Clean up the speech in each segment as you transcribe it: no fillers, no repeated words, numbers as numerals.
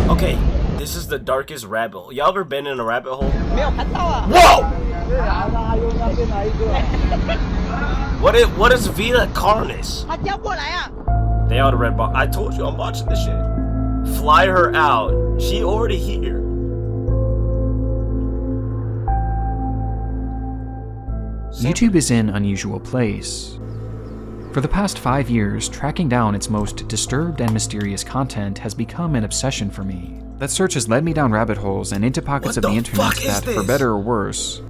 Okay, this is the darkest rabbit hole. Y'all ever been in a rabbit hole? Whoa! What is Vita Carnis? They are the red box. I told you I'm watching this shit. Fly her out. She already here. YouTube is an unusual place. For the past 5 years, tracking down its most disturbed and mysterious content has become an obsession for me. That search has led me down rabbit holes and into pockets of the internet that, for better or worse,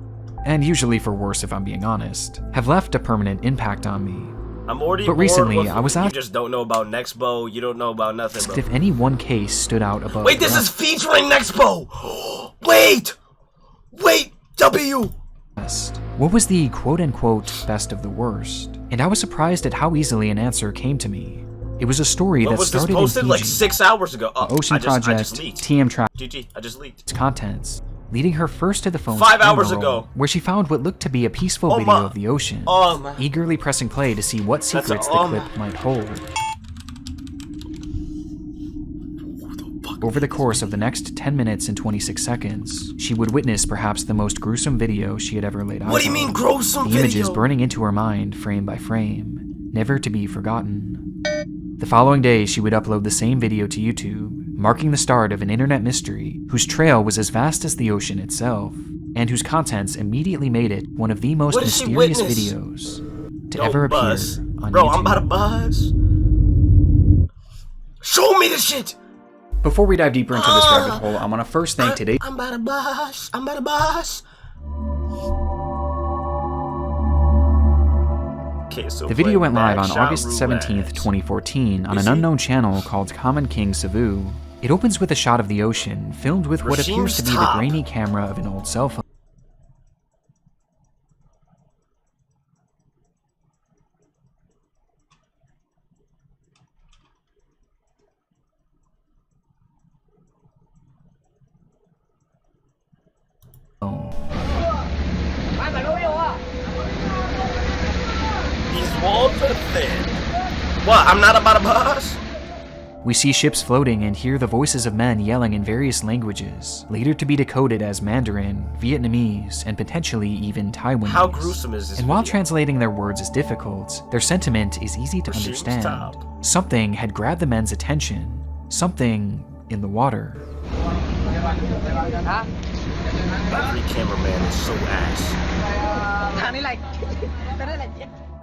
and usually for worse if I'm being honest, have left a permanent impact on me. I'm already But recently, I was asked you just don't know about Nexpo, you don't know about nothing, bro. if any one case stood out above. Wait, this is featuring Nexpo! Wait! W! What was the quote-unquote best of the worst? And I was surprised at how easily an answer came to me. It was a story that started in posted Fiji, like 6 hours ago. Oh, Ocean Project, TM Track, GG, I just leaked. contents, leading her first to the phone 5 hours ago, where she found what looked to be a peaceful video of the ocean, eagerly pressing play to see what secrets the clip might hold. Over the course of the next 10 minutes and 26 seconds, she would witness perhaps the most gruesome video she had ever laid eyes on. What do you mean gruesome video? The images burning into her mind frame by frame, never to be forgotten. The following day, she would upload the same video to YouTube, marking the start of an internet mystery whose trail was as vast as the ocean itself, and whose contents immediately made it one of the most mysterious videos to ever appear on YouTube. Bro, I'm about to buzz. Show me the shit! Before we dive deeper into this rabbit hole, I want to first thank today. I'm about to buzz. Okay, so the video went live on August 17th, 2014 on an unknown channel called Common King Savu. It opens with a shot of the ocean, filmed with what appears to be the grainy camera of an old cell phone. These walls are thin. What, I'm not about to buzz? We see ships floating and hear the voices of men yelling in various languages, later to be decoded as Mandarin, Vietnamese, and potentially even Taiwanese. How gruesome is this And while translating their words is difficult, their sentiment is easy to understand. Something had grabbed the men's attention. Something in the water. Every cameraman is so ass.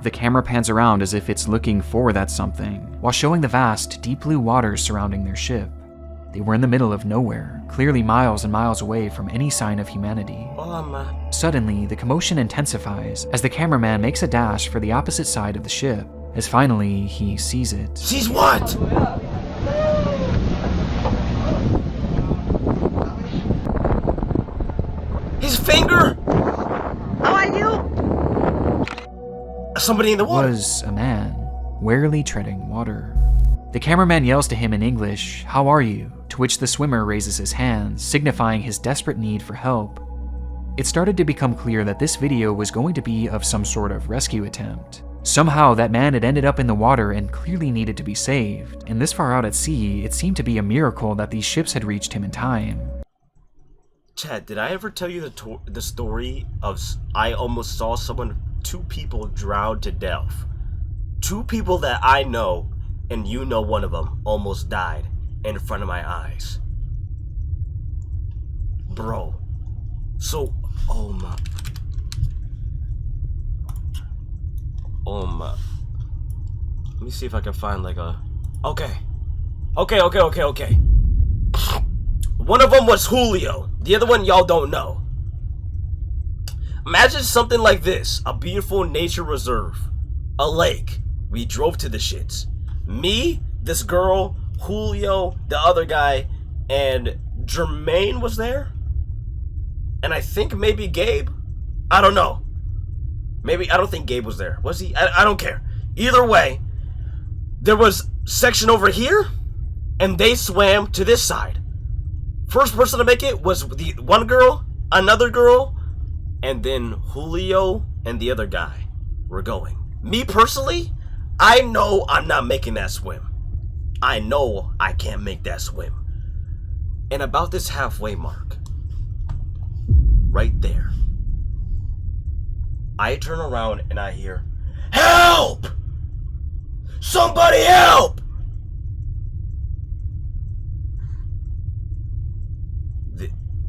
The camera pans around as if it's looking for that something, while showing the vast, deep blue waters surrounding their ship. They were in the middle of nowhere, clearly miles and miles away from any sign of humanity. Suddenly, the commotion intensifies as the cameraman makes a dash for the opposite side of the ship, as finally he sees it. Sees what? His finger? How are you? Somebody in the water. Was a man, warily treading water. The cameraman yells to him in English, "How are you?" To which the swimmer raises his hands, signifying his desperate need for help. It started to become clear that this video was going to be of some sort of rescue attempt. Somehow that man had ended up in the water and clearly needed to be saved, and this far out at sea, it seemed to be a miracle that these ships had reached him in time. Chad, did I ever tell you the story of I almost saw two people drown to death? Two people that I know, and you know one of them, almost died in front of my eyes. Bro. So, oh my. Let me see if I can find like a... Okay. One of them was Julio. The other one y'all don't know. Imagine something like this. A beautiful nature reserve. A lake. We drove to the shits. Me, this girl, Julio, the other guy, and Jermaine was there? And I think maybe Gabe? I don't know. Maybe, I don't think Gabe was there. Was he? I don't care. Either way, there was section over here, and they swam to this side. First person to make it was the one girl, another girl, and then Julio and the other guy were going. Me personally, I know I'm not making that swim. I know I can't make that swim. And about this halfway mark, right there, I turn around and I hear, "Help! Somebody help!"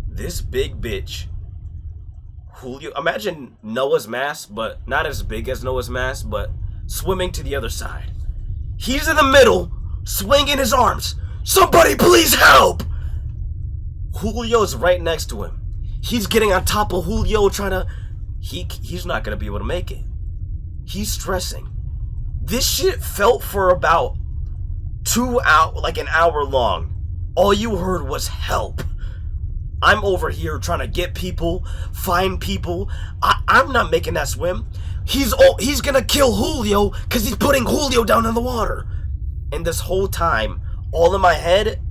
This big bitch, Julio, imagine Noah's mask, but not as big as Noah's mask, but swimming to the other side. He's in the middle, swinging his arms. "Somebody please help!" Julio's right next to him. He's getting on top of Julio, trying to... He's not going to be able to make it. He's stressing. This shit felt for about 2 hours, like an hour long. All you heard was help. I'm over here trying to get people, find people. I'm not making that swim. He's going to kill Julio because he's putting Julio down in the water. And this whole time, all in my head,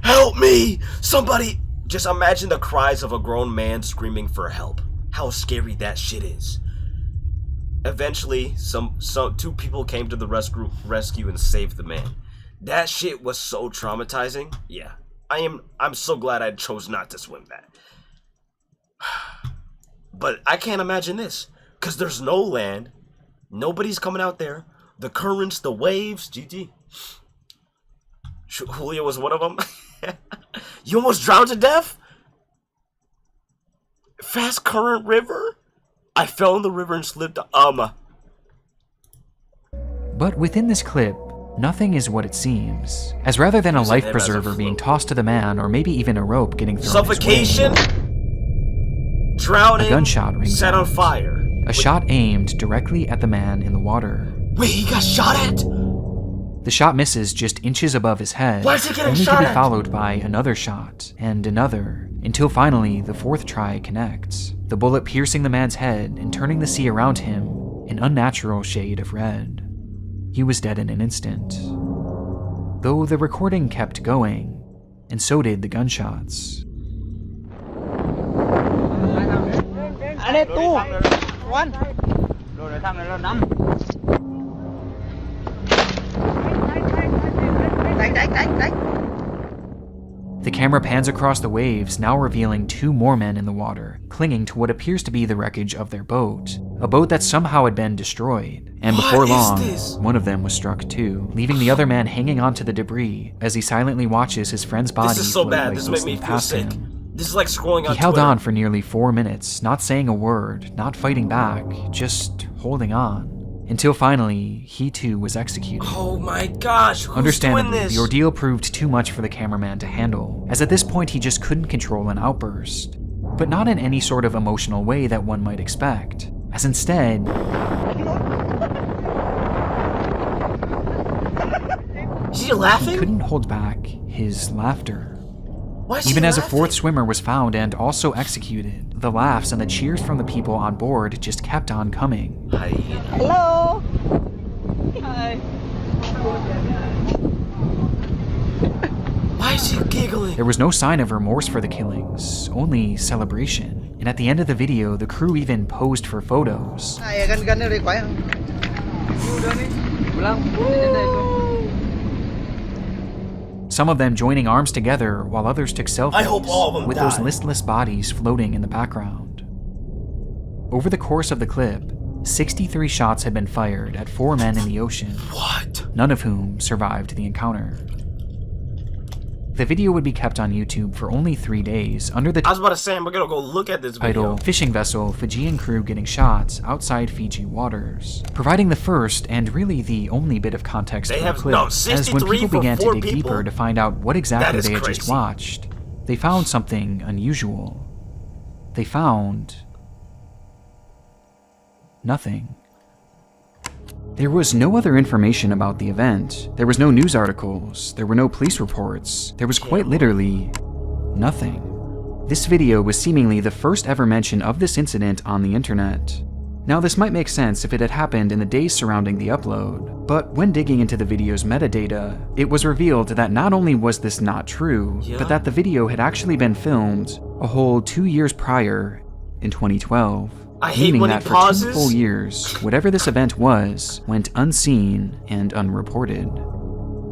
"Help me! Somebody!" Just imagine the cries of a grown man screaming for help. How scary that shit is. Eventually, some 2 people came to the rescue and saved the man. That shit was so traumatizing. Yeah, I'm so glad I chose not to swim that. But I can't imagine this, because there's no land. Nobody's coming out there. The currents, the waves, GG. Julio was one of them. You almost drowned to death? Fast current river? I fell in the river and slipped. But within this clip, nothing is what it seems, as rather than a life preserver being tossed to the man, or maybe even a rope getting thrown suffocation, his way, drowning, a gunshot rings set out. on fire. A shot aimed directly at the man in the water. Wait, he got shot at? The shot misses just inches above his head, Why is he getting only shot to be at? followed by another shot, and another, until finally the 4th try connects, the bullet piercing the man's head and turning the sea around him an unnatural shade of red. He was dead in an instant. Though the recording kept going, and so did the gunshots. The camera pans across the waves, now revealing 2 more men in the water, clinging to what appears to be the wreckage of their boat. A boat that somehow had been destroyed. And before long, one of them was struck too, leaving the other man hanging onto the debris as he silently watches his friend's body. This is so float bad. This makes me feel past sick. him. This is like scrolling on He held Twitter. on for nearly 4 minutes, not saying a word, not fighting back, just holding on. Until finally, he too was executed. Oh my gosh, who's Understandably, doing this? the ordeal proved too much for the cameraman to handle, as at this point he just couldn't control an outburst. But not in any sort of emotional way that one might expect, as instead... Is he laughing? He couldn't hold back his laughter. Why is he Even as a laughing? 4th swimmer was found and also executed, the laughs and the cheers from the people on board just kept on coming. Hello. Hi. Why is he giggling? There was no sign of remorse for the killings, only celebration. And at the end of the video, the crew even posed for photos. Some of them joining arms together, while others took selfies, I hope all of them with those died. listless bodies floating in the background. Over the course of the clip, 63 shots had been fired at 4 men in the ocean, What? none of whom survived the encounter. The video would be kept on YouTube for only 3 days under the I was about to say, I'm gonna go look at this video. title Fishing Vessel Fijian Crew Getting Shot Outside Fiji Waters, providing the first and really the only bit of context They for have- the clip, no, as 63 when people for began to 4 dig people? deeper to find out what That exactly is they had just crazy. watched, they found something unusual. They found... nothing. There was no other information about the event. There was no news articles. There were no police reports. There was quite literally nothing. This video was seemingly the first ever mention of this incident on the internet. Now, this might make sense if it had happened in the days surrounding the upload, but when digging into the video's metadata, it was revealed that not only was this not true, but that the video had actually been filmed a whole 2 years prior, in 2012. I hate Meaning when he that for 2 pauses. full years, whatever this event was, went unseen and unreported.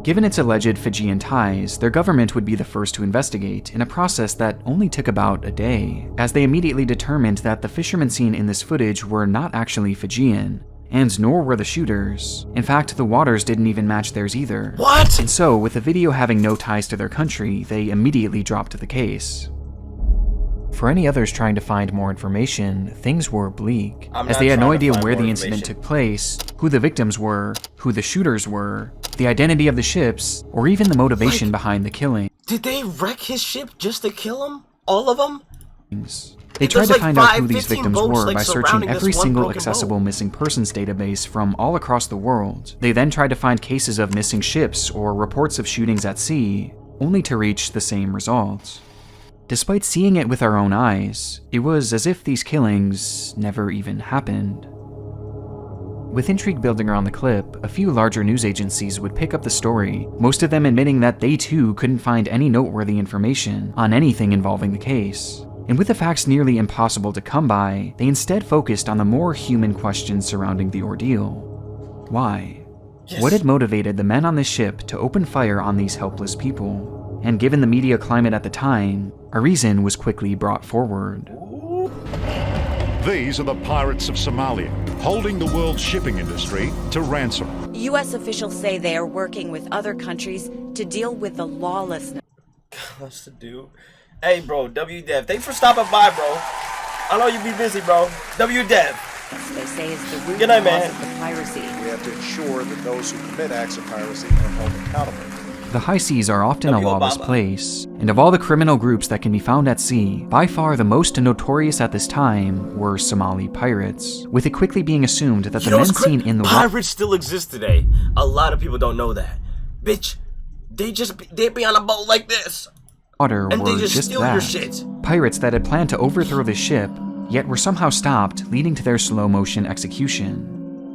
Given its alleged Fijian ties, their government would be the first to investigate in a process that only took about a day, as they immediately determined that the fishermen seen in this footage were not actually Fijian, and nor were the shooters. In fact, the waters didn't even match theirs either. What? And so, with the video having no ties to their country, they immediately dropped the case. For any others trying to find more information, things were bleak, as they had no idea where the incident took place, who the victims were, who the shooters were, the identity of the ships, or even the motivation behind the killing. Did they wreck his ship just to kill him? All of them? They tried to find out who these victims were by searching every single accessible missing persons database from all across the world. They then tried to find cases of missing ships or reports of shootings at sea, only to reach the same results. Despite seeing it with our own eyes, it was as if these killings never even happened. With intrigue building around the clip, a few larger news agencies would pick up the story, most of them admitting that they too couldn't find any noteworthy information on anything involving the case. And with the facts nearly impossible to come by, they instead focused on the more human questions surrounding the ordeal. Why? Yes. What had motivated the men on the ship to open fire on these helpless people? And given the media climate at the time, a reason was quickly brought forward. These are the pirates of Somalia, holding the world's shipping industry to ransom. U.S. officials say they are working with other countries to deal with the lawlessness. What's to do? Hey, bro, WDev, thanks for stopping by, bro. I know you be busy, bro. WDev. They say is the root Good night, cause man. of the piracy. We have to ensure that those who commit acts of piracy are held accountable. The high seas are often a lawless place, and of all the criminal groups that can be found at sea, by far the most notorious at this time were Somali pirates, with it quickly being assumed that the men seen in the water— Pirates still exist today. A lot of people don't know that. Bitch, they be on a boat like this. Water and they were just steal that. your shit. Pirates that had planned to overthrow the ship, yet were somehow stopped, leading to their slow-motion execution.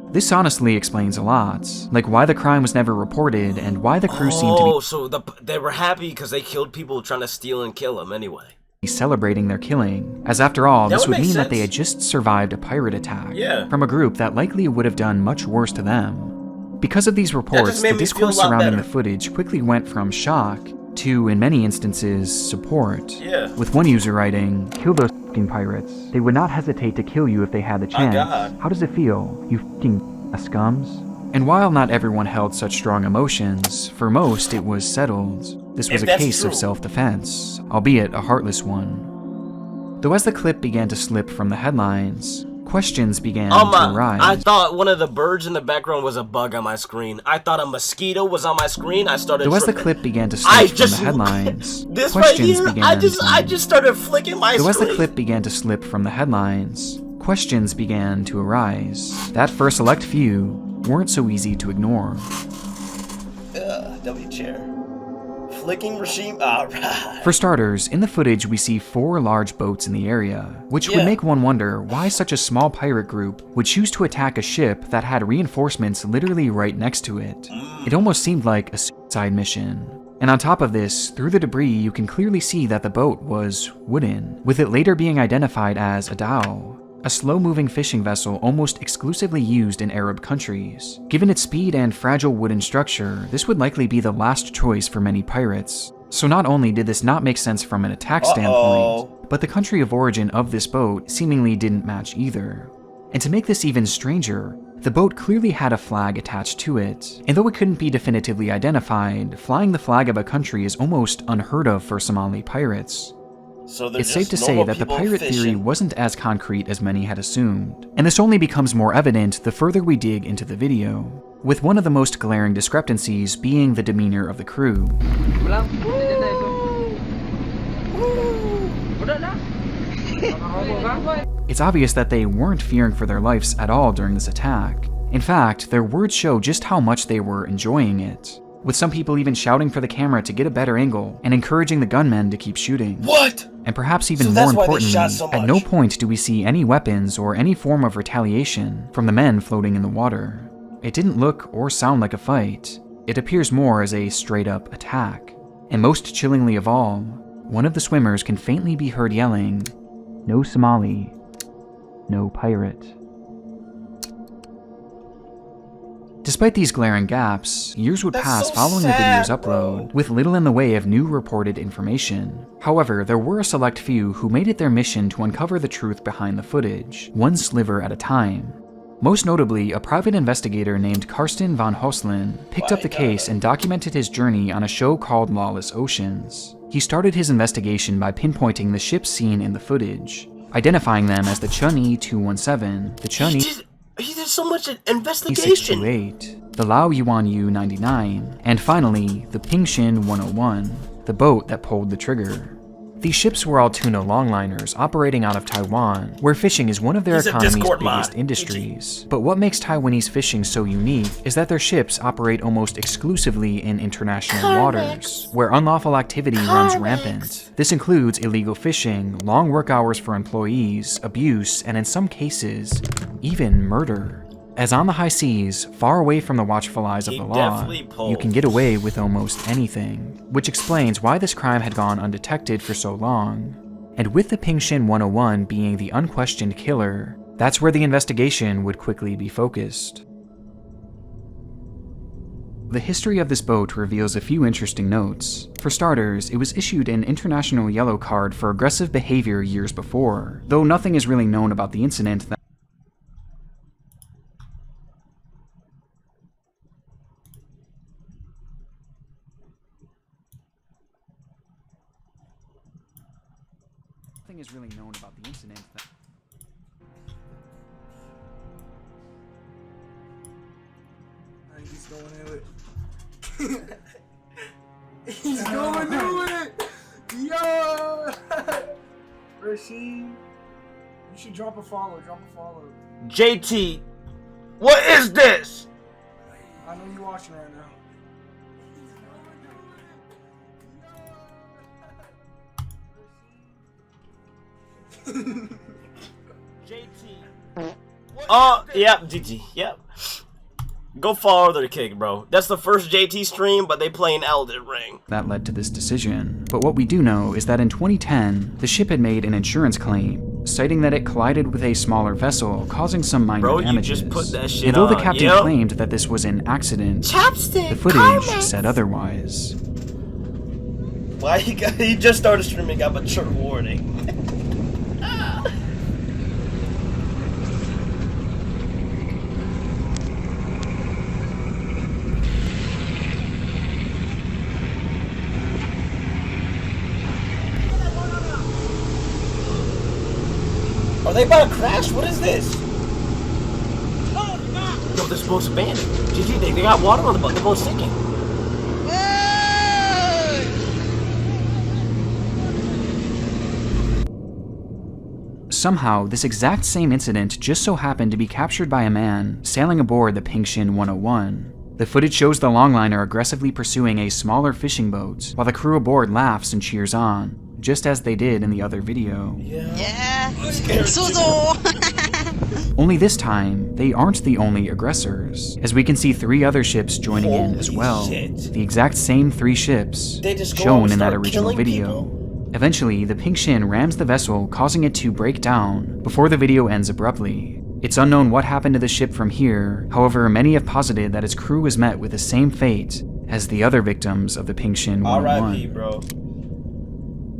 This honestly explains a lot, like why the crime was never reported and why the crew seemed to be— so they were happy because they killed people trying to steal and kill them anyway. Celebrating their killing, as after all, this would mean that they had sense. just survived a pirate attack Yeah. from a group that likely would have done much worse to them. Because of these reports, made the me discourse feel a lot surrounding better. the footage quickly went from shock to, in many instances, support. Yeah. With one user writing, "Kill those f***ing pirates. They would not hesitate to kill you if they had the chance. God. How does it feel, you f***ing scums?" And while not everyone held such strong emotions, for most it was settled. This was If a that's case of true. self-defense, albeit a heartless one. Though as the clip began to slip from the headlines, questions began to arise. I thought one of the birds in the background was a bug on my screen. I thought a mosquito was on my screen. I started Though as the tripping. clip began to slip from the headlines, This right questions here, began I to— just started flicking my Though as screen. the clip began to slip from the headlines, questions began to arise that for a select few weren't so easy to ignore. W chair. Flicking Rasheam. Alright. For starters, in the footage we see 4 large boats in the area, which would make one wonder why such a small pirate group would choose to attack a ship that had reinforcements literally right next to it. It almost seemed like a suicide mission. And on top of this, through the debris you can clearly see that the boat was wooden, with it later being identified as a dhow, a slow-moving fishing vessel almost exclusively used in Arab countries. Given its speed and fragile wooden structure, this would likely be the last choice for many pirates. So not only did this not make sense from an attack standpoint, but the country of origin of this boat seemingly didn't match either. And to make this even stranger, the boat clearly had a flag attached to it, and though it couldn't be definitively identified, flying the flag of a country is almost unheard of for Somali pirates. So It's safe to say that the pirate theory wasn't as concrete as many had assumed, and this only becomes more evident the further we dig into the video, with one of the most glaring discrepancies being the demeanor of the crew. It's obvious that they weren't fearing for their lives at all during this attack. In fact, their words show just how much they were enjoying it, with some people even shouting for the camera to get a better angle and encouraging the gunmen to keep shooting. What? And perhaps even So more that's why they importantly, shot so at no much. point do we see any weapons or any form of retaliation from the men floating in the water. It didn't look or sound like a fight. It appears more as a straight-up attack. And most chillingly of all, one of the swimmers can faintly be heard yelling, "No Somali, no pirate." Despite these glaring gaps, years would pass following the video's upload, with little in the way of new reported information. However, there were a select few who made it their mission to uncover the truth behind the footage, one sliver at a time. Most notably, a private investigator named Karsten von Hoslin picked up the case and documented his journey on a show called Lawless Oceans. He started his investigation by pinpointing the ships seen in the footage, identifying them as the Chunni 217, the Chunni He did so much investigation. 628, the Lao Yuan Yu 99, and finally, the Pingshin 101, the boat that pulled the trigger. These ships were all tuna longliners operating out of Taiwan, where fishing is one of their economy's biggest industries. But what makes Taiwanese fishing so unique is that their ships operate almost exclusively in international waters, where unlawful activity runs rampant. This includes illegal fishing, long work hours for employees, abuse, and in some cases, even murder. As on the high seas, far away from the watchful eyes of the law, you can get away with almost anything, which explains why this crime had gone undetected for so long. And with the Pingshin 101 being the unquestioned killer, that's where the investigation would quickly be focused. The history of this boat reveals a few interesting notes. For starters, it was issued an international yellow card for aggressive behavior years before, though nothing is really known about the incident that is really known about the incident that he's going to it. He's going to it. Yo, Rasheam, you should drop a follow. JT, what is this? I know you're watching right now. JT. Oh, yep, GG, yep. Go follow their kick, bro. That's the first JT stream, but they play an Elden Ring. That led to this decision. But what we do know is that in 2010, the ship had made an insurance claim, citing that it collided with a smaller vessel, causing some minor damages. You just put that shit and though the on, captain claimed that this was an accident, the footage said otherwise. Why he just started streaming, got a mature warning. Are they about to crash? What is this? Yo, this boat's abandoned. GG, they got water on the boat. The boat's sinking. Somehow, this exact same incident just so happened to be captured by a man sailing aboard the Pingshin 101. The footage shows the longliner aggressively pursuing a smaller fishing boat, while the crew aboard laughs and cheers on, just as they did in the other video. Yeah. Only this time, they aren't the only aggressors, as we can see 3 other ships joining in as well. The exact same 3 ships shown in that original video. Eventually, the Pingshin rams the vessel, causing it to break down before the video ends abruptly. It's unknown what happened to the ship from here, however, many have posited that its crew was met with the same fate as the other victims of the Pingshin 101. RIP, bro.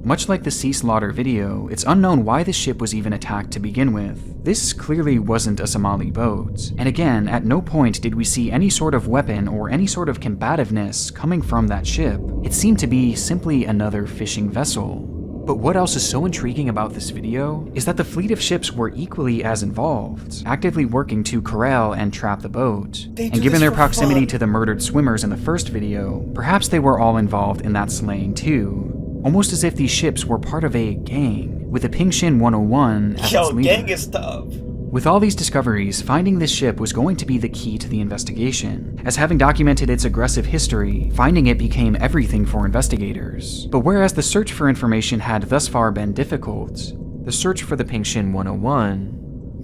Much like the sea slaughter video, it's unknown why the ship was even attacked to begin with. This clearly wasn't a Somali boat, and again, at no point did we see any sort of weapon or any sort of combativeness coming from that ship. It seemed to be simply another fishing vessel. But what else is so intriguing about this video is that the fleet of ships were equally as involved, actively working to corral and trap the boat. And given their proximity to the murdered swimmers in the first video, perhaps they were all involved in that slaying too. Almost as if these ships were part of a gang, with the Pingshin 101 as its leader. Gang is tough. With all these discoveries, finding this ship was going to be the key to the investigation, as having documented its aggressive history, finding it became everything for investigators. But whereas the search for information had thus far been difficult, the search for the Pingshin 101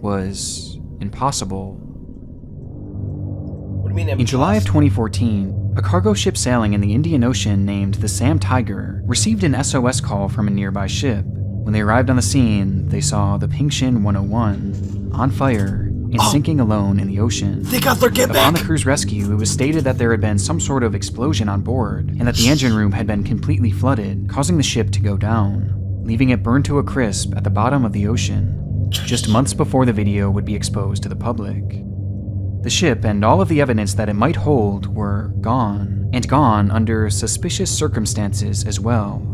was impossible. What do you mean, in July of 2014, a cargo ship sailing in the Indian Ocean named the Sam Tiger received an SOS call from a nearby ship. When they arrived on the scene, they saw the Pingshin 101 on fire and sinking alone in the ocean. They got their get Upon back. the crew's rescue, it was stated that there had been some sort of explosion on board, and that the engine room had been completely flooded, causing the ship to go down, leaving it burned to a crisp at the bottom of the ocean, just months before the video would be exposed to the public. The ship and all of the evidence that it might hold were gone, and gone under suspicious circumstances as well.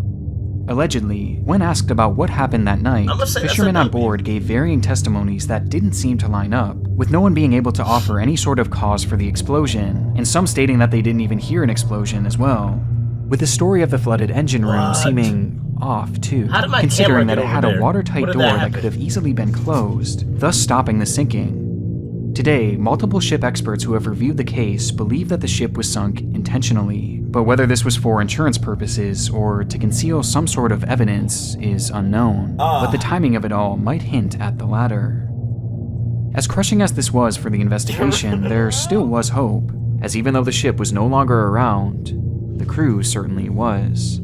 Allegedly, when asked about what happened that night, fishermen on board gave varying testimonies that didn't seem to line up, with no one being able to offer any sort of cause for the explosion, and some stating that they didn't even hear an explosion as well, with the story of the flooded engine room seeming off too, considering that it had a watertight door that could have easily been closed, thus stopping the sinking. Today, multiple ship experts who have reviewed the case believe that the ship was sunk intentionally, but whether this was for insurance purposes or to conceal some sort of evidence is unknown, but the timing of it all might hint at the latter. As crushing as this was for the investigation, there still was hope, as even though the ship was no longer around, the crew certainly was.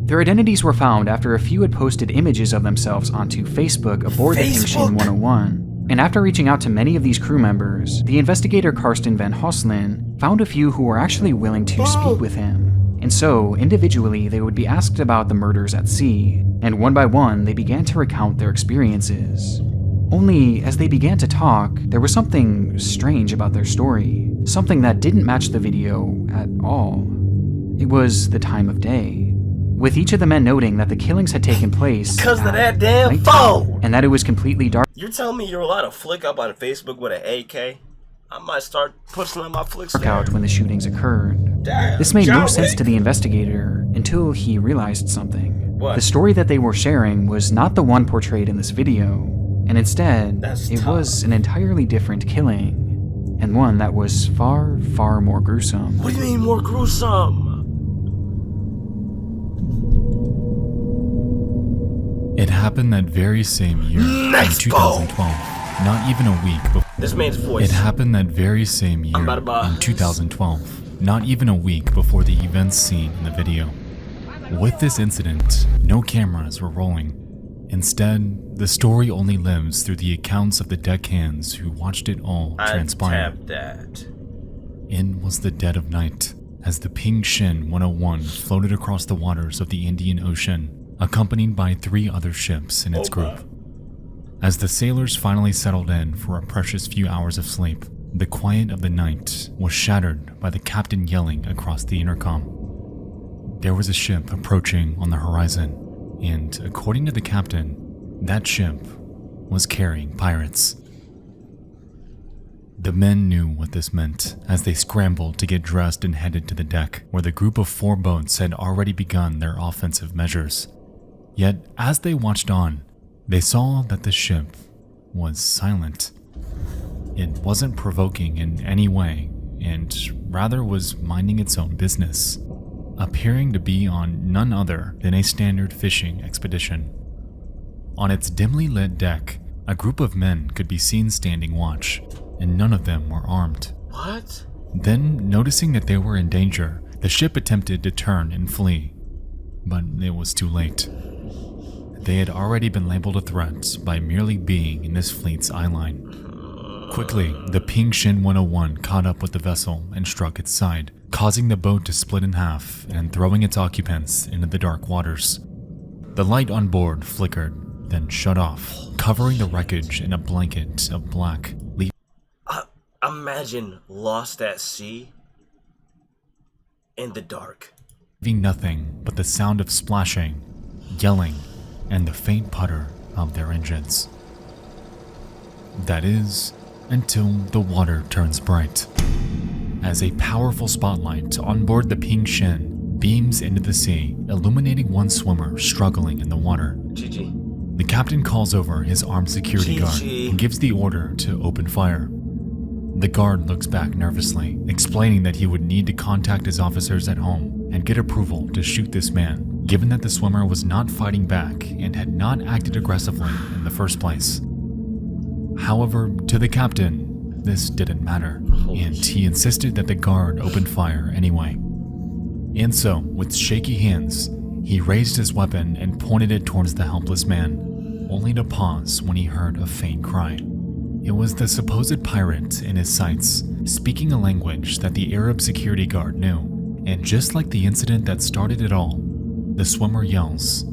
Their identities were found after a few had posted images of themselves onto Facebook aboard the Ping Shin 101. And after reaching out to many of these crew members, the investigator Karsten van Hoslin found a few who were actually willing to speak with him. And so, individually, they would be asked about the murders at sea, and one by one, they began to recount their experiences. Only, as they began to talk, there was something strange about their story, something that didn't match the video at all. It was the time of day, with each of the men noting that the killings had taken place Because of that damn nighttime, phone! and that it was completely dark. You're telling me you're allowed to flick up on Facebook with an AK? I might start pushing on my flicks Out there. when the shootings occurred. Damn, This made no John sense Wick. to the investigator until he realized something. What? The story that they were sharing was not the one portrayed in this video, and instead, That's it tough. was an entirely different killing, and one that was far, far more gruesome. What do you mean more gruesome? It happened that very same year, in Nexpo. 2012, not even a week before. This man's voice. It happened that very same year, about to buy. in 2012, not even a week before the events seen in the video. With this incident, no cameras were rolling. Instead, the story only lives through the accounts of the deckhands who watched it all transpire. Tapped that. It was the dead of night, as the Ping Shin 101 floated across the waters of the Indian Ocean, accompanied by 3 other ships in its group. As the sailors finally settled in for a precious few hours of sleep, the quiet of the night was shattered by the captain yelling across the intercom. There was a ship approaching on the horizon, and according to the captain, that ship was carrying pirates. The men knew what this meant as they scrambled to get dressed and headed to the deck, where the group of 4 boats had already begun their offensive measures. Yet, as they watched on, they saw that the ship was silent. It wasn't provoking in any way, and rather was minding its own business, appearing to be on none other than a standard fishing expedition. On its dimly lit deck, a group of men could be seen standing watch, and none of them were armed. What? Then, noticing that they were in danger, the ship attempted to turn and flee, but it was too late. They had already been labeled a threat by merely being in this fleet's eyeline. Quickly, the Ping Shin 101 caught up with the vessel and struck its side, causing the boat to split in half and throwing its occupants into the dark waters. The light on board flickered, then shut off, covering the wreckage in a blanket of black. Imagine lost at sea in the dark. Leaving nothing but the sound of splashing, yelling, and the faint putter of their engines. That is, until the water turns bright, as a powerful spotlight on board the Ping Shin beams into the sea, illuminating one swimmer struggling in the water. GG. The captain calls over his armed security guard and gives the order to open fire. The guard looks back nervously, explaining that he would need to contact his officers at home and get approval to shoot this man, given that the swimmer was not fighting back and had not acted aggressively in the first place. However, to the captain, this didn't matter, and he insisted that the guard open fire anyway. And so, with shaky hands, he raised his weapon and pointed it towards the helpless man, only to pause when he heard a faint cry. It was the supposed pirate in his sights, speaking a language that the Arab security guard knew. And just like the incident that started it all, the swimmer yells,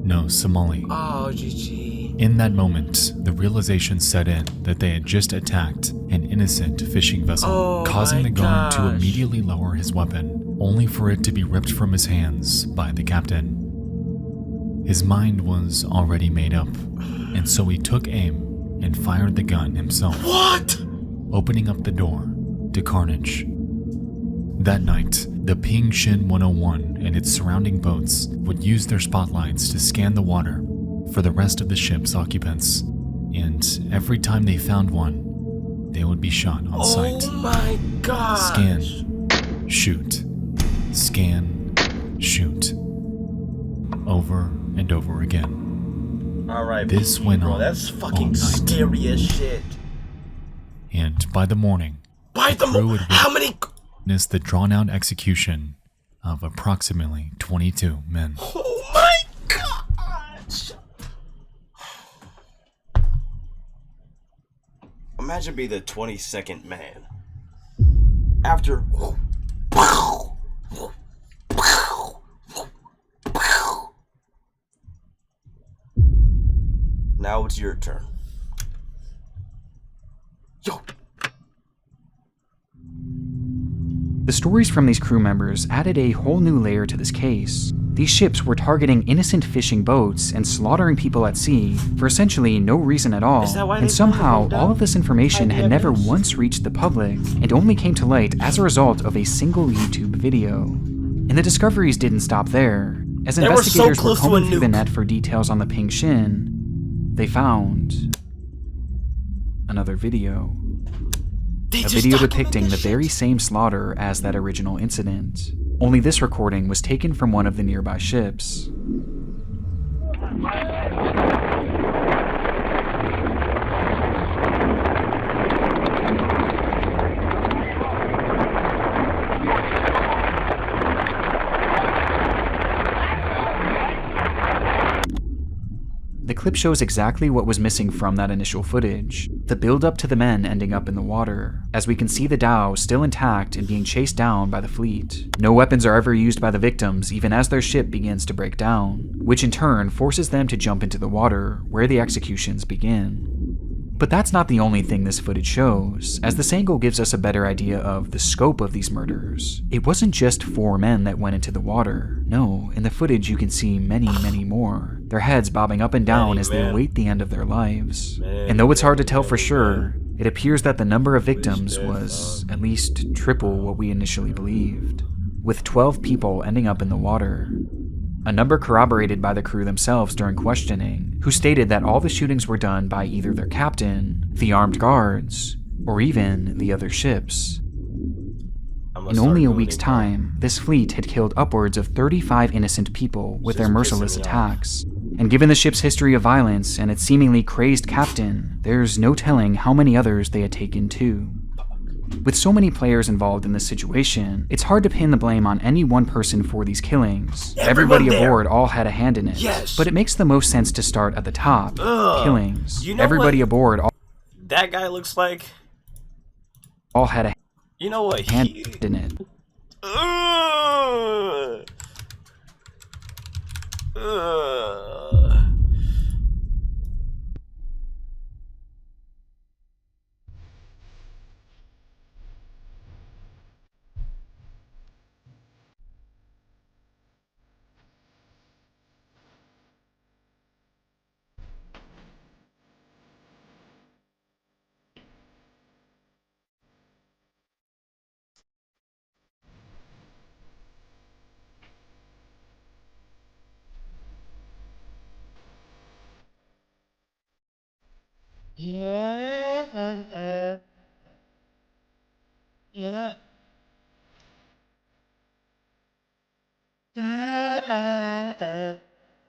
"No, Somali." Oh, GG. In that moment, the realization set in that they had just attacked an innocent fishing vessel, causing the guard to immediately lower his weapon, only for it to be ripped from his hands by the captain. His mind was already made up, and so he took aim and fired the gun himself. What? Opening up the door to carnage. That night, the Ping Shin 101 and its surrounding boats would use their spotlights to scan the water for the rest of the ship's occupants, and every time they found one, they would be shot on sight. Oh my god! Scan, shoot, scan, shoot, over and over again. Alright, This went on that's all fucking night. scary as shit. And by the morning, How many? witnessed the drawn-out execution of approximately 22 men. Oh my gosh! Imagine being the 22nd man. After. Now it's your turn. Yo! The stories from these crew members added a whole new layer to this case. These ships were targeting innocent fishing boats and slaughtering people at sea for essentially no reason at all. Is that why And they somehow, found them all of this information had never once reached the public and only came to light as a result of a single YouTube video. And the discoveries didn't stop there. As They were so investigators were close to a combing through the nuke. net for details on the Ping Shin, they found another video. A video depicting the very same slaughter as that original incident. Only this recording was taken from one of the nearby ships. The clip shows exactly what was missing from that initial footage, the build-up to the men ending up in the water, as we can see the dhow still intact and being chased down by the fleet. No weapons are ever used by the victims even as their ship begins to break down, which in turn forces them to jump into the water, where the executions begin. But that's not the only thing this footage shows, as this angle gives us a better idea of the scope of these murders. It wasn't just 4 men that went into the water. No, in the footage you can see many more, their heads bobbing up and down as they await the end of their lives. And though it's hard to tell for sure, it appears that the number of victims was at least triple what we initially believed, with 12 people ending up in the water. A number corroborated by the crew themselves during questioning, who stated that all the shootings were done by either their captain, the armed guards, or even the other ships. In only a week's time, this fleet had killed upwards of 35 innocent people with their merciless attacks. And given the ship's history of violence and its seemingly crazed captain, there's no telling how many others they had taken too. With so many players involved in this situation, it's hard to pin the blame on any one person for these killings. Everybody aboard all had a hand in it. Yes. But it makes the most sense to start at the top. Killings. You know Everybody what aboard that guy looks like? all had a You know what? hand in it.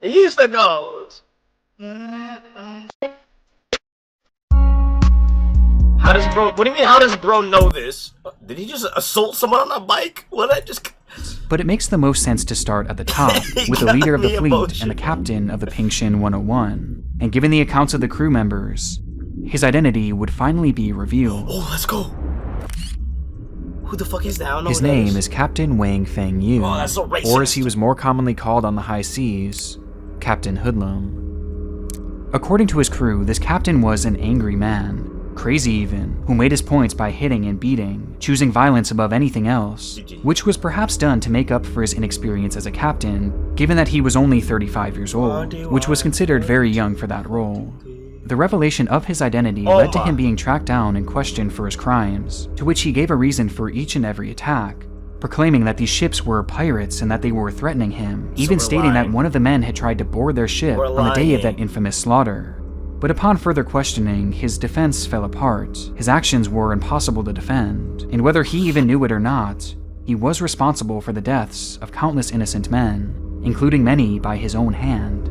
He's the ghost. How does bro? What do you mean? How does bro know this? Did he just assault someone on a bike? What? I just. But it makes the most sense to start at the top, with the leader of the fleet and the captain of the Ping Shin 101. And given the accounts of the crew members, his identity would finally be revealed. Oh, let's go. Who the fuck is that? I don't know His who that name is Captain Wang Feng Yu, Oh, that's so racist. or as he was more commonly called on the high seas, Captain Hoodlum. According to his crew, this captain was an angry man, crazy even, who made his points by hitting and beating, choosing violence above anything else, which was perhaps done to make up for his inexperience as a captain, given that he was only 35 years old, which was considered very young for that role. The revelation of his identity led to him being tracked down and questioned for his crimes, to which he gave a reason for each and every attack, proclaiming that these ships were pirates and that they were threatening him, even stating that one of the men had tried to board their ship on the day of that infamous slaughter. But upon further questioning, his defense fell apart. His actions were impossible to defend, and whether he even knew it or not, he was responsible for the deaths of countless innocent men, including many by his own hand.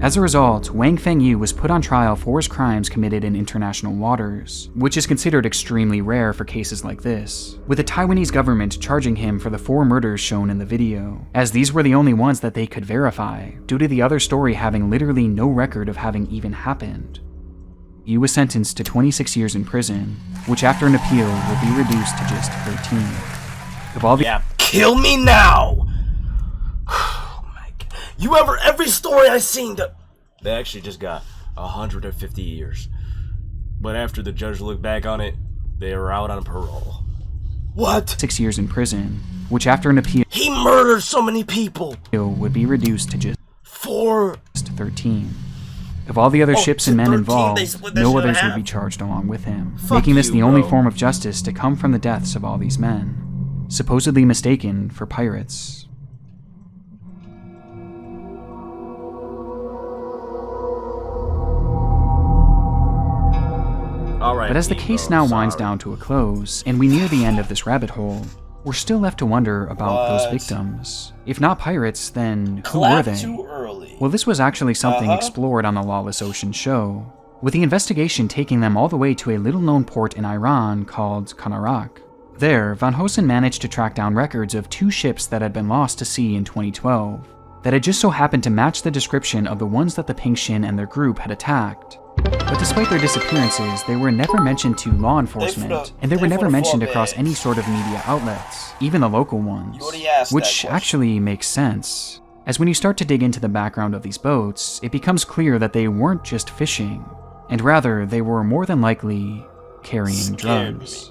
As a result, Wang Feng Yu was put on trial for his crimes committed in international waters, which is considered extremely rare for cases like this, with the Taiwanese government charging him for the 4 murders shown in the video, as these were the only ones that they could verify, due to the other story having literally no record of having even happened. Yu was sentenced to 26 years in prison, which after an appeal will be reduced to just 13. Of all the kill me now! Every story I seen, they actually just got 150 years. But after the judge looked back on it, they were out on parole. What? 6 years in prison, which after an appeal he murdered so many people, would be reduced to just 13. Of all the other ships and men 13, involved, no others would be charged along with him, making this the only form of justice to come from the deaths of all these men, supposedly mistaken for pirates. But as the case now winds down to a close, and we near the end of this rabbit hole, we're still left to wonder about those victims. If not pirates, then who were they? Well, this was actually something explored on the Lawless Ocean show, with the investigation taking them all the way to a little-known port in Iran called Kanarak. There, Van Hosen managed to track down records of 2 ships that had been lost to sea in 2012, that had just so happened to match the description of the ones that the Pink Shin and their group had attacked. But despite their disappearances, they were never mentioned to law enforcement, and they were never mentioned across any sort of media outlets, even the local ones, which actually makes sense. As when you start to dig into the background of these boats, it becomes clear that they weren't just fishing, and rather they were more than likely carrying drugs.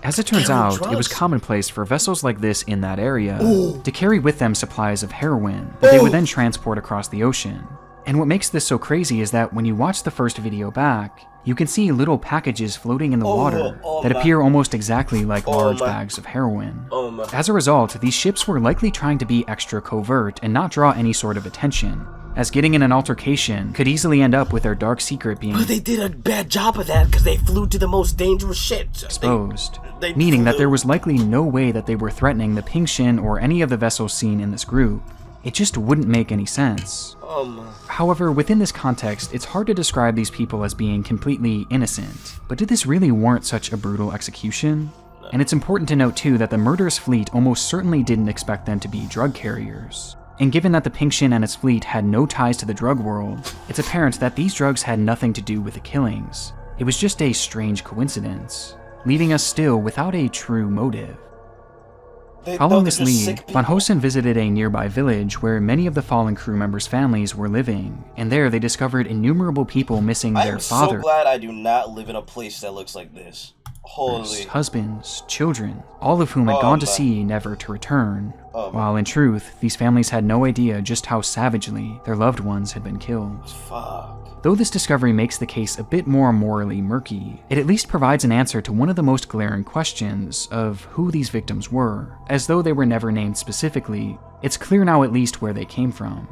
As it turns out, it was commonplace for vessels like this in that area to carry with them supplies of heroin that they would then transport across the ocean. And what makes this so crazy is that when you watch the first video back, you can see little packages floating in the water that appear almost exactly like large bags of heroin. As a result, these ships were likely trying to be extra covert and not draw any sort of attention, as getting in an altercation could easily end up with their dark secret being But they did a bad job of that because they flew to the most dangerous ships. Exposed, meaning that there was likely no way that they were threatening the Pink Shin or any of the vessels seen in this group. It just wouldn't make any sense. However, within this context, it's hard to describe these people as being completely innocent. But did this really warrant such a brutal execution? And it's important to note too that the murderous fleet almost certainly didn't expect them to be drug carriers. And given that the Pink Shin and its fleet had no ties to the drug world, it's apparent that these drugs had nothing to do with the killings. It was just a strange coincidence, leaving us still without a true motive. Following this lead, Van Hosen visited a nearby village where many of the fallen crew members' families were living, and there they discovered innumerable people missing their father. I'm so glad I do not live in a place that looks like this. Holy. Husbands, children, all of whom had gone to sea never to return, while in truth, these families had no idea just how savagely their loved ones had been killed. Fuck. Though this discovery makes the case a bit more morally murky, it at least provides an answer to one of the most glaring questions of who these victims were. As though they were never named specifically, it's clear now at least where they came from.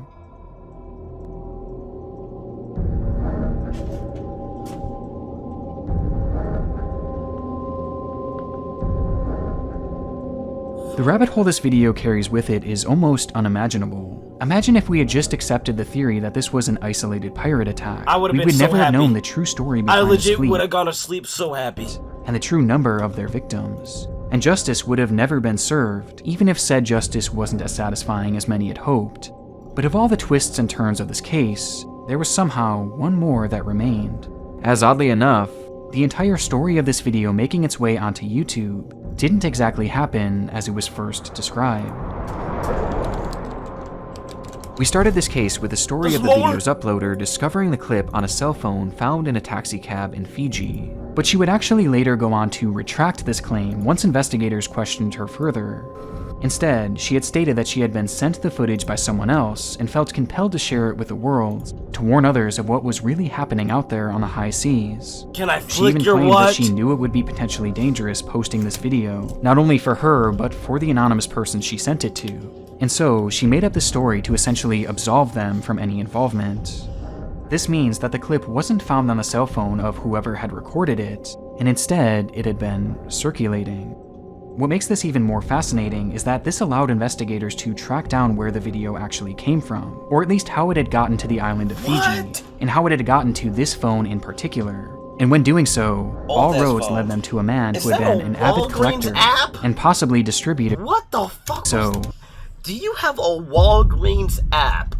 The rabbit hole this video carries with it is almost unimaginable. Imagine if we had just accepted the theory that this was an isolated pirate attack. We would never have known the true story behind this fleet. I legit would have gone to sleep so happy. And the true number of their victims. And justice would have never been served, even if said justice wasn't as satisfying as many had hoped. But of all the twists and turns of this case, there was somehow one more that remained. As oddly enough, the entire story of this video making its way onto YouTube didn't exactly happen as it was first described. We started this case with the story of the video's uploader discovering the clip on a cell phone found in a taxi cab in Fiji, but she would actually later go on to retract this claim once investigators questioned her further. Instead, she had stated that she had been sent the footage by someone else and felt compelled to share it with the world to warn others of what was really happening out there on the high seas. Can I She even flick your claimed what? that she knew it would be potentially dangerous posting this video, not only for her, but for the anonymous person she sent it to. And so, she made up this story to essentially absolve them from any involvement. This means that the clip wasn't found on the cell phone of whoever had recorded it, and instead, it had been circulating. What makes this even more fascinating is that this allowed investigators to track down where the video actually came from, or at least how it had gotten to the island of Fiji, and how it had gotten to this phone in particular. And when doing so, all roads led them to a man who had been an avid collector and possibly distributor. What the fuck? So, do you have a Walgreens app?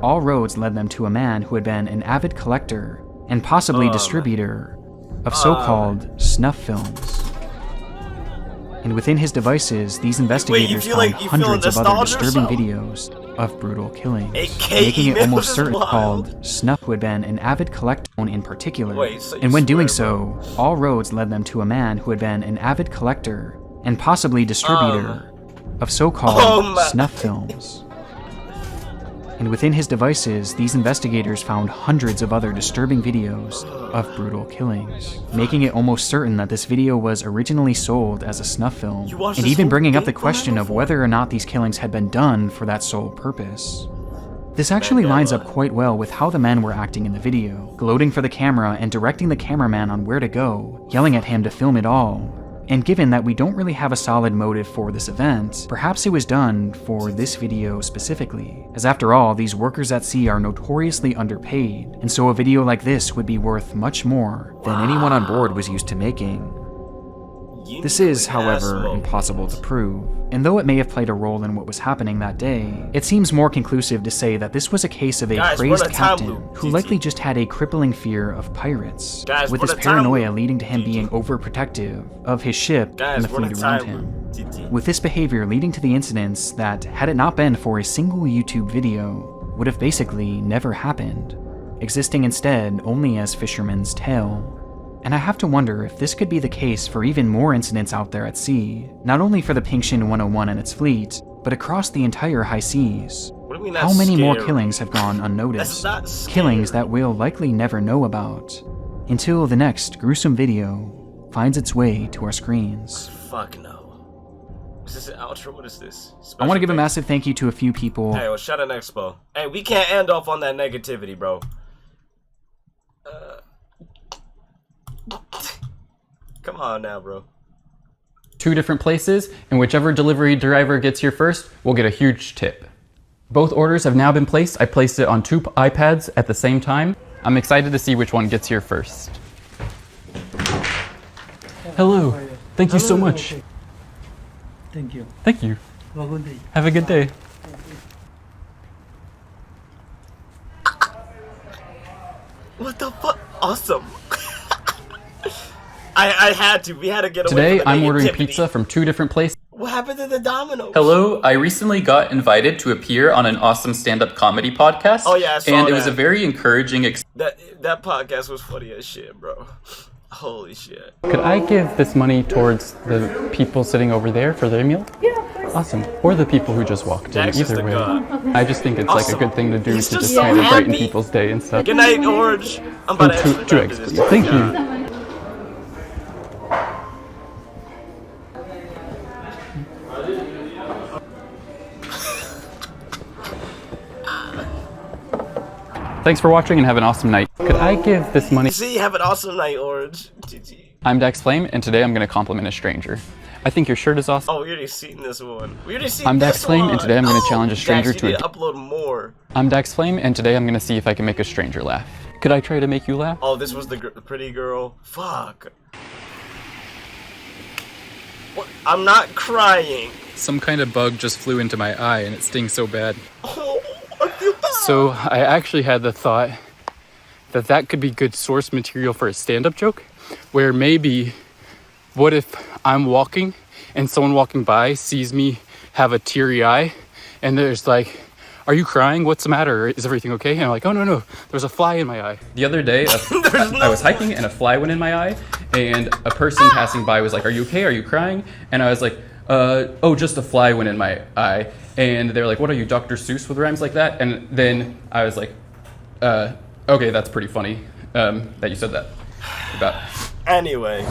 all roads led them to a man who had been an avid collector and possibly distributor of so-called snuff films. And within his devices, these investigators found hundreds of other disturbing videos of brutal killings, making it almost certain called snuff who had been an avid collector in particular. And when doing so, all roads led them to a man who had been an avid collector and possibly distributor of so-called snuff films. And within his devices, these investigators found hundreds of other disturbing videos of brutal killings, making it almost certain that this video was originally sold as a snuff film, and even bringing up the question of whether or not these killings had been done for that sole purpose. This actually lines up quite well with how the men were acting in the video, gloating for the camera and directing the cameraman on where to go, yelling at him to film it all. And given that we don't really have a solid motive for this event, perhaps it was done for this video specifically, as after all, these workers at sea are notoriously underpaid, and so a video like this would be worth much more than anyone on board was used to making. This is, however, impossible to prove, and though it may have played a role in what was happening that day, it seems more conclusive to say that this was a case of a crazed captain who likely just had a crippling fear of pirates, with his paranoia leading to him being overprotective of his ship and the fleet around him. With this behavior leading to the incidents that, had it not been for a single YouTube video, would have basically never happened, existing instead only as fisherman's tale. And I have to wonder if this could be the case for even more incidents out there at sea, not only for the Pingshin 101 and its fleet, but across the entire high seas. How many more killings have gone unnoticed? Killings that we'll likely never know about, until the next gruesome video finds its way to our screens. Fuck no. Is this an outro? What is this? I want to give a massive thank you to a few people. Hey, well, shout out Nexpo. Hey, we can't end off on that negativity, bro. Come on now, bro. 2 different places, and whichever delivery driver gets here first will get a huge tip. Both orders have now been placed. I placed it on 2 iPads at the same time. I'm excited to see which one gets here first. Hello. Thank you so much. Thank you. Thank you. Have a good day. Have a good day. What the fuck? Awesome. I had to. We had to get away Today, from the I'm ordering negativity. pizza from 2 different places. What happened to the Domino's? Hello, I recently got invited to appear on an awesome stand-up comedy podcast. Oh yeah, I saw and that. it was a very encouraging That podcast was funny as shit, bro. Holy shit. Could I give this money towards the people sitting over there for their meal? Yeah, of course. Awesome. Or the people who just walked in, either way. I just think it's like a good thing to do to just so kind of brighten happy. people's day and stuff. Good night, Orange. I'm about to answer 2 eggs, please. Thank you. Thanks for watching and have an awesome night. Could I give this money? See, have an awesome night, Orange. GG. I'm Dax Flame, and today I'm going to compliment a stranger. I think your shirt is awesome. Oh, we already seen this one. We already seen I'm this Dax Flame, one. and today I'm going to challenge a stranger Dax, you to need to upload more. I'm Dax Flame, and today I'm going to see if I can make a stranger laugh. Could I try to make you laugh? Oh, this was the pretty girl. Fuck. What? I'm not crying. Some kind of bug just flew into my eye, and it stings so bad. Oh, I feel bad. So I actually had the thought that could be good source material for a stand-up joke, where maybe, what if I'm walking and someone walking by sees me have a teary eye, and there's like, are you crying? What's the matter? Is everything okay? And I'm like, oh no, there's a fly in my eye. The other day, I was hiking and a fly went in my eye, and a person passing by was like, are you okay? Are you crying? And I was like, oh, just a fly went in my eye. And they were like, what are you, Dr. Seuss with rhymes like that? And then I was like, okay, that's pretty funny that you said that about. Anyway.